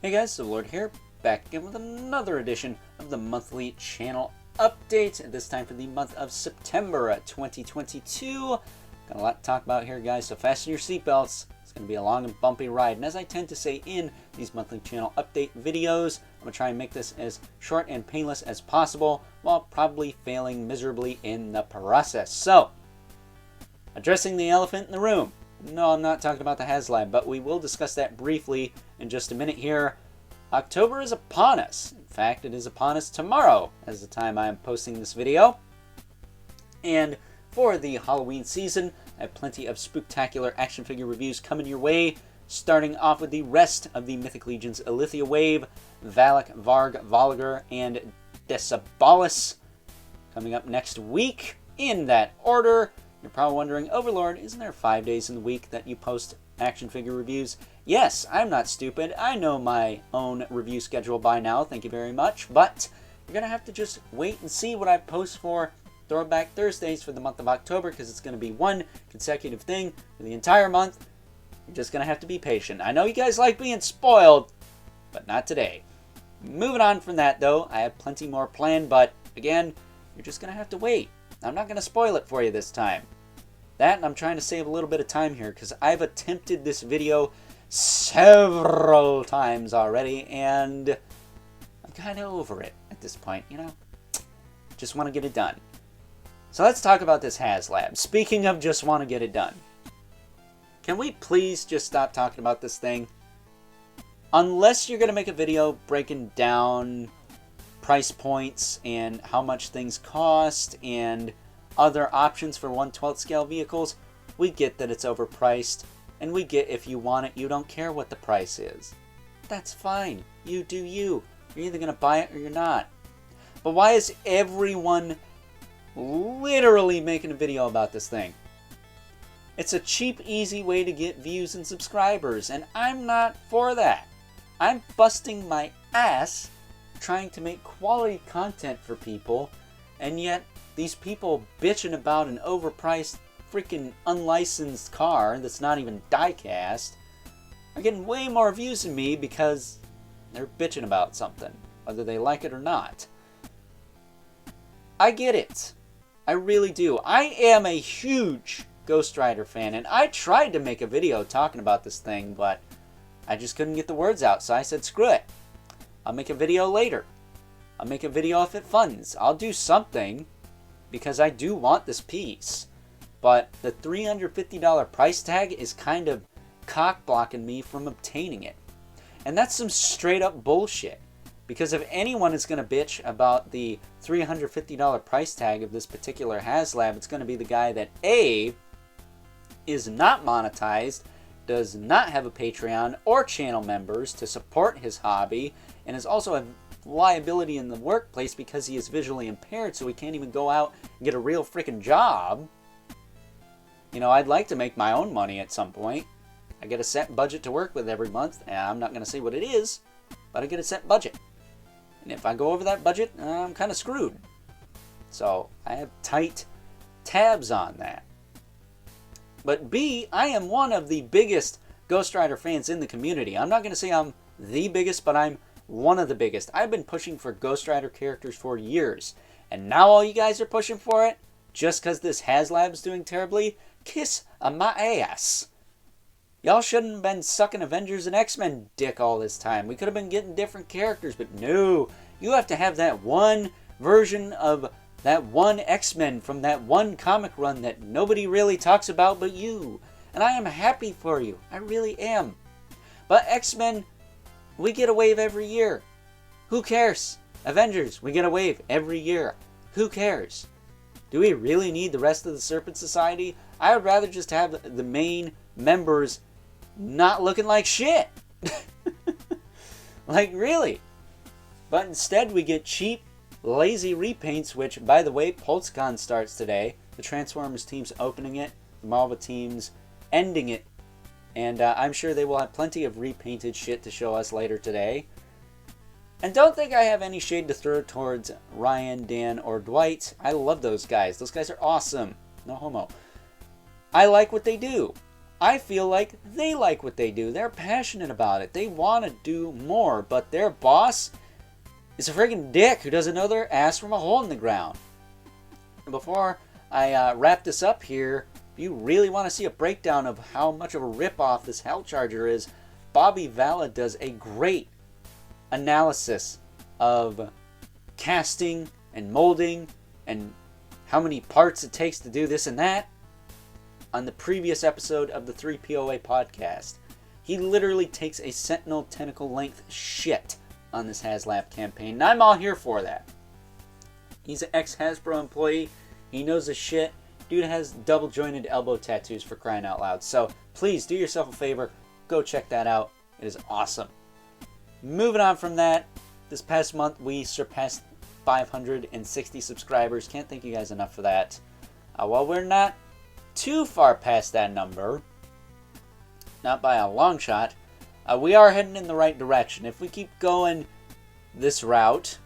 Hey guys, the Lord here, back again with another edition of the monthly channel update, this time for the month of September 2022. Got a lot to talk about here, guys, so fasten your seatbelts. It's going to be a long and bumpy ride, and as I tend to say in these monthly channel update videos, I'm going to try and make this as short and painless as possible, while probably failing miserably in the process. So, addressing the elephant in the room. No, I'm not talking about the HasLab, but we will discuss that briefly in just a minute here. October is upon us. In fact, it is upon us tomorrow as the time I am posting this video. And for the Halloween season, I have plenty of spooktacular action figure reviews coming your way, starting off with the rest of the Mythic Legion's Alithia Wave, Valak, Varg, Voligar, and Decebalus coming up next week in that order. You're probably wondering, Overlord, isn't there 5 days in the week that you post action figure reviews? Yes, I'm not stupid. I know my own review schedule by now, thank you very much. But you're going to have to just wait and see what I post for Throwback Thursdays for the month of October, because it's going to be one consecutive thing for the entire month. You're just going to have to be patient. I know you guys like being spoiled, but not today. Moving on from that, though, I have plenty more planned, but again, you're just going to have to wait. I'm not going to spoil it for you this time. That, and I'm trying to save a little bit of time here, because I've attempted this video several times already, and I'm kind of over it at this point, you know? Just want to get it done. So let's talk about this HasLab. Speaking of just want to get it done, can we please just stop talking about this thing? Unless you're going to make a video breaking down price points and how much things cost and other options for 1/12 scale vehicles, we get that it's overpriced, and we get if you want it, you don't care what the price is. That's fine. You do you. You're either going to buy it or you're not. But why is everyone literally making a video about this thing? It's a cheap, easy way to get views and subscribers, and I'm not for that. I'm busting my ass trying to make quality content for people, and yet these people bitching about an overpriced freaking unlicensed car that's not even die-cast are getting way more views than me because they're bitching about something, whether they like it or not. I get it. I really do. I am a huge Ghost Rider fan, and I tried to make a video talking about this thing, but I just couldn't get the words out, so I said, screw it. I'll make a video later. I'll make a video if it funds. I'll do something, because I do want this piece. But the $350 price tag is kind of cock-blocking me from obtaining it. And that's some straight-up bullshit. Because if anyone is going to bitch about the $350 price tag of this particular HasLab, it's going to be the guy that A, is not monetized, does not have a Patreon or channel members to support his hobby, and is also a liability in the workplace because he is visually impaired, so he can't even go out and get a real freaking job. You know, I'd like to make my own money at some point. I get a set budget to work with every month, and I'm not going to say what it is, but I get a set budget. And if I go over that budget, I'm kind of screwed. So I have tight tabs on that. But B, I am one of the biggest Ghost Rider fans in the community. I'm not going to say I'm the biggest, but I'm one of the biggest. I've been pushing for Ghost Rider characters for years. And now all you guys are pushing for it? Just because this HasLab is doing terribly? Kiss my ass. Y'all shouldn't have been sucking Avengers and X-Men dick all this time. We could have been getting different characters, but no. You have to have that one version of that one X-Men from that one comic run that nobody really talks about but you. And I am happy for you. I really am. But X-Men, we get a wave every year. Who cares? Avengers, we get a wave every year. Who cares? Do we really need the rest of the Serpent Society? I would rather just have the main members not looking like shit. Like, really. But instead we get cheap, lazy repaints, which, by the way, PulseCon starts today. The Transformers team's opening it. The Marvel team's ending it. And I'm sure they will have plenty of repainted shit to show us later today. And don't think I have any shade to throw towards Ryan, Dan, or Dwight. I love those guys. Those guys are awesome. No homo. I like what they do. I feel like they like what they do. They're passionate about it. They want to do more, but their boss is a friggin' dick who doesn't know their ass from a hole in the ground. Before I wrap this up here, if you really want to see a breakdown of how much of a ripoff this Hell Charger is, Bobby Valla does a great analysis of casting and molding and how many parts it takes to do this and that on the previous episode of the 3POA podcast. He literally takes a Sentinel tentacle length shit on this HasLab campaign, and I'm all here for that. He's an ex-Hasbro employee. He knows his shit. Dude has double jointed elbow tattoos, for crying out loud. So please do yourself a favor. Go check that out. It is awesome. Moving on from that, this past month we surpassed 560 subscribers. Can't thank you guys enough for that. While we're not too far past that number, not by a long shot, we are heading in the right direction. If we keep going this route,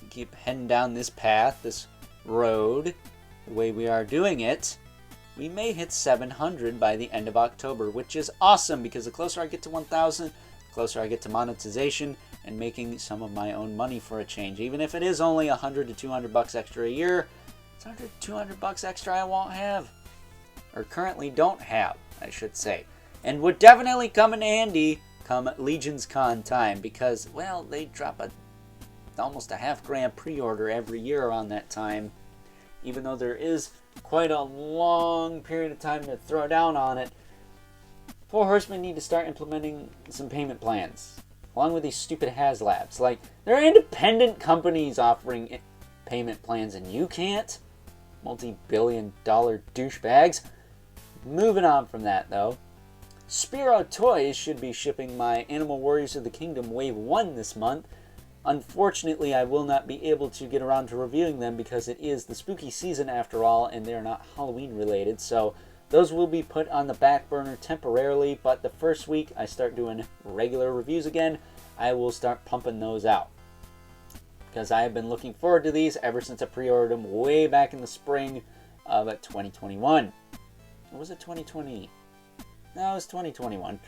keep heading down this path, this road, the way we are doing it, we may hit 700 by the end of October, which is awesome because the closer I get to 1,000, the closer I get to monetization and making some of my own money for a change. Even if it is only 100 to 200 bucks extra a year, it's 100 to 200 bucks extra I won't have, or currently don't have, I should say. And would definitely come in handy come Legions Con time because, well, they drop almost a $1,000 pre-order every year around that time. Even though there is quite a long period of time to throw down on it, Four Horsemen need to start implementing some payment plans, along with these stupid HasLabs. Like, there are independent companies offering payment plans, and you can't? Multi-billion-dollar douchebags. Moving on from that, though, Spiro Toys should be shipping my Animal Warriors of the Kingdom Wave 1 this month. Unfortunately, I will not be able to get around to reviewing them because it is the spooky season after all, and they're not Halloween related, so those will be put on the back burner temporarily, but the first week I start doing regular reviews again, I will start pumping those out. Because I have been looking forward to these ever since I pre-ordered them way back in the spring of 2021. Or was it 2020? No, it was 2021.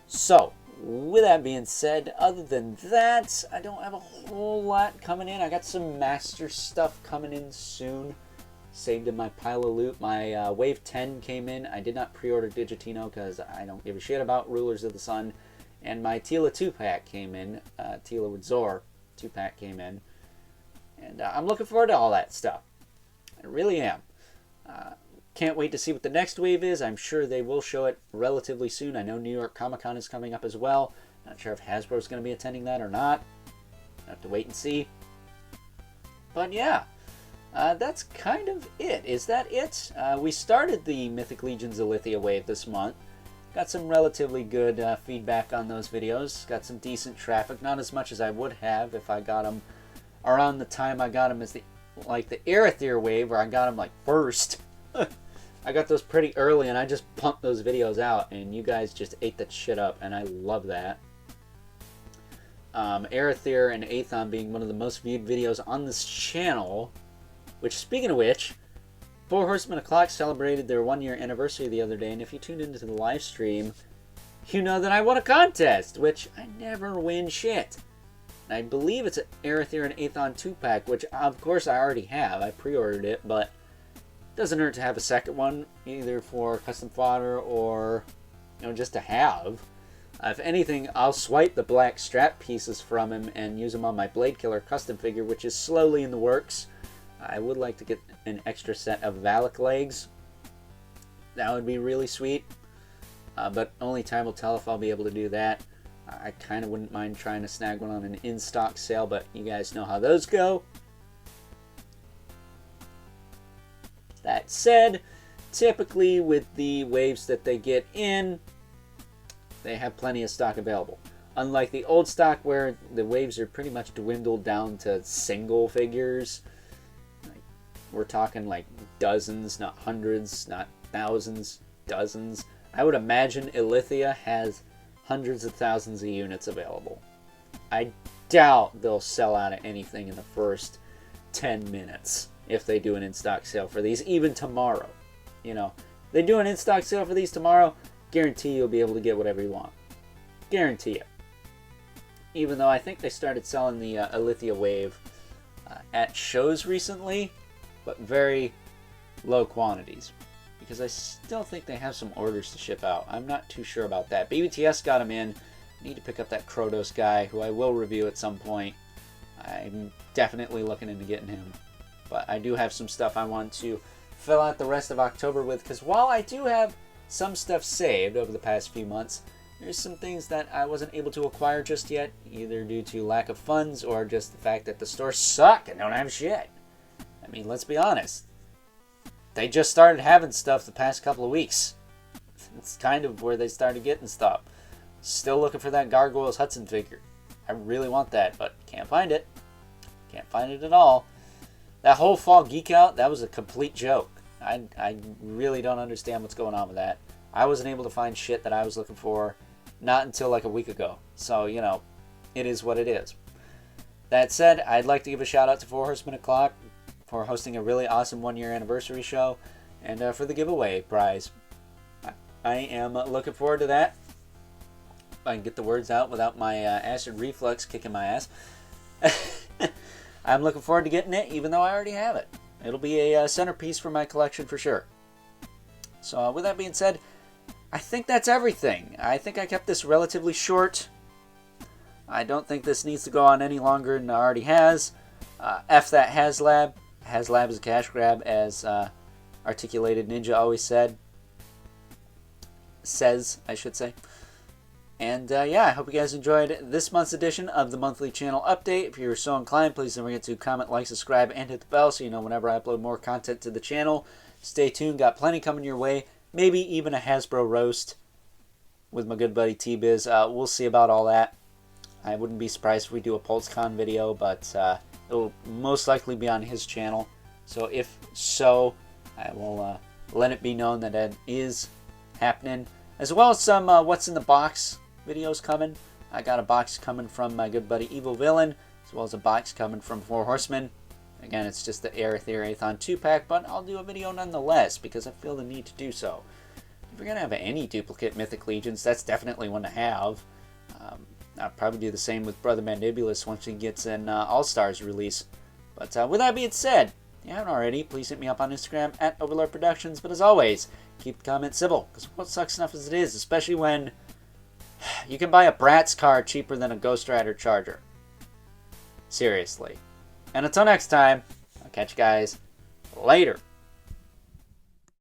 So, with that being said, other than that, I don't have a whole lot coming in. I got some Master stuff coming in soon. Saved in my pile of loot. My Wave 10 came in. I did not pre-order Digitino because I don't give a shit about Rulers of the Sun. And my Tila 2-pack came in. Tila with Zor 2-pack came in. And I'm looking forward to all that stuff. I really am. Can't wait to see what the next wave is. I'm sure they will show it relatively soon. I know New York Comic Con is coming up as well. Not sure if Hasbro is going to be attending that or not. Have to wait and see. But yeah, that's kind of it. Is that it? We started the Mythic Legions Alithia wave this month. Got some relatively good feedback on those videos. Got some decent traffic. Not as much as I would have if I got them around the time I got them as the Aerithir wave, where I got them like first. I got those pretty early and I just pumped those videos out and you guys just ate that shit up and I love that. Aerithir and Aethon being one of the most viewed videos on this channel, which, speaking of which, Four Horsemen O'Clock celebrated their 1-year anniversary the other day, and if you tuned into the live stream, you know that I won a contest, which I never win shit. And I believe it's an Aerithir and Aethon 2-pack, which of course I already have. I pre-ordered it, but doesn't hurt to have a second one, either for custom fodder or, you know, just to have. If anything, I'll swipe the black strap pieces from him and use them on my Blade Killer custom figure, which is slowly in the works. I would like to get an extra set of Valak legs. That would be really sweet. But only time will tell if I'll be able to do that. I kind of wouldn't mind trying to snag one on an in-stock sale, but you guys know how those go. That said, typically with the waves that they get in, they have plenty of stock available. Unlike the old stock where the waves are pretty much dwindled down to single figures. We're talking like dozens, not hundreds, not thousands, dozens. I would imagine Alithia has hundreds of thousands of units available. I doubt they'll sell out of anything in the first 10 minutes if they do an in-stock sale for these, even tomorrow. You know, They do an in-stock sale for these tomorrow. Guarantee you'll be able to get whatever you want. Guarantee it. Even though I think they started selling the Alithia Wave at shows recently, but very low quantities. Because I still think they have some orders to ship out. I'm not too sure about that. BBTS got them in. I need to pick up that Krotos guy, who I will review at some point. I'm definitely looking into getting him. But I do have some stuff I want to fill out the rest of October with, because while I do have some stuff saved over the past few months, there's some things that I wasn't able to acquire just yet, either due to lack of funds or just the fact that the stores suck and don't have shit. I mean, let's be honest. They just started having stuff the past couple of weeks. It's kind of where they started getting stuff. Still looking for that Gargoyles Hudson figure. I really want that, but can't find it. Can't find it at all. That whole fall geek out, that was a complete joke. I really don't understand what's going on with that. I wasn't able to find shit that I was looking for not until like a week ago. So, you know, it is what it is. That said, I'd like to give a shout out to 4 Horsemen O'Clock for hosting a really awesome 1-year anniversary show and for the giveaway prize. I am looking forward to that. If I can get the words out without my acid reflux kicking my ass. I'm looking forward to getting it, even though I already have it. It'll be a centerpiece for my collection for sure. So with that being said, I think that's everything. I think I kept this relatively short. I don't think this needs to go on any longer than it already has. F that HasLab. HasLab is a cash grab, as Articulated Ninja always says, I should say. And yeah, I hope you guys enjoyed this month's edition of the monthly channel update. If you're so inclined, please don't forget to comment, like, subscribe, and hit the bell so you know whenever I upload more content to the channel. Stay tuned, got plenty coming your way. Maybe even a Hasbro roast with my good buddy T-Biz. We'll see about all that. I wouldn't be surprised if we do a PulseCon video, but it'll most likely be on his channel. So if so, I will let it be known that that is happening. As well as some What's in the Box videos coming. I got a box coming from my good buddy Evil Villain, as well as a box coming from 4 Horsemen. Again, it's just the Aethon 2-pack, but I'll do a video nonetheless because I feel the need to do so. If you're going to have any duplicate Mythic Legions, that's definitely one to have. I'll probably do the same with Brother Mandibulus once he gets an All-Stars release. But with that being said, if you haven't already, please hit me up on Instagram at Overlord Productions. But as always, keep the comments civil, because what sucks enough as it is, especially when you can buy a Bratz card cheaper than a Ghost Rider Charger. Seriously. And until next time, I'll catch you guys later.